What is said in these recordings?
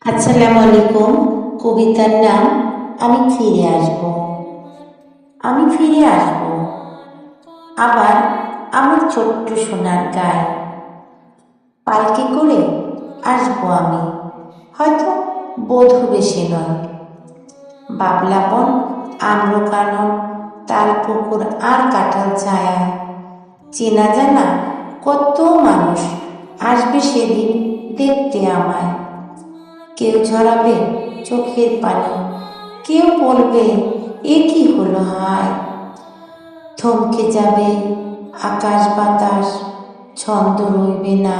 আসসালামু আলাইকুম। কবিতার নাম আমি ফিরে আসব। আমি ফিরে আসব আবার আমার ছোট্ট সোনার গায়ে। পালকি করে আসবো আমি, হয়তো বধূ বেশে নয়। বাবলা বন, আম্রকানন, তাল পুকুর আর কাঁঠাল ছায়ায় চেনা জানা কত মানুষ আসবে সেদিন দেখতে আমায়। কেউ ঝরাবে চোখের পানি, কেউ বলবে এ কি হলো হায়। থমকে যাবে আকাশ বাতাস, ছন্দ রইবে না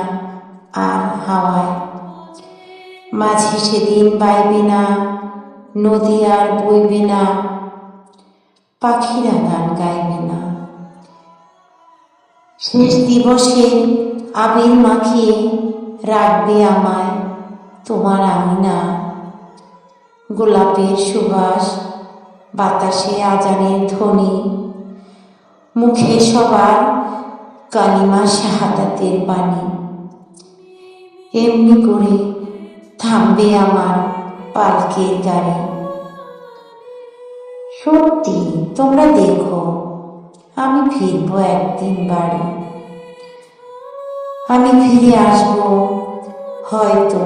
আর হাওয়ায়। মাঝি সেদিন বাইবে না, নদী আর বইবে না, পাখিরা গান গাইবে না। শেষ দিবসে আবির মাখিয়ে রাখবে আমায় তোমার আঙিনা। গোলাপের সুবাস, বাতাসে আজানের ধ্বনি, মুখে সবার কালিমা শাহাদাতের বাণী। এমনি করে থামবে আমার পালকের গাড়ি। সত্যি তোমরা দেখো, আমি ফিরবো একদিন বাড়ি। আমি ফিরে আসবো, হয়তো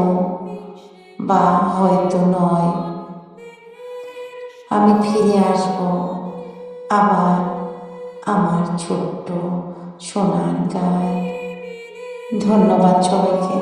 বা হয়তো নয়। আমি ফিরে আসবো আবার আমার ছোট্ট সোনার গায়ে। ধন্যবাদ সবাইকে।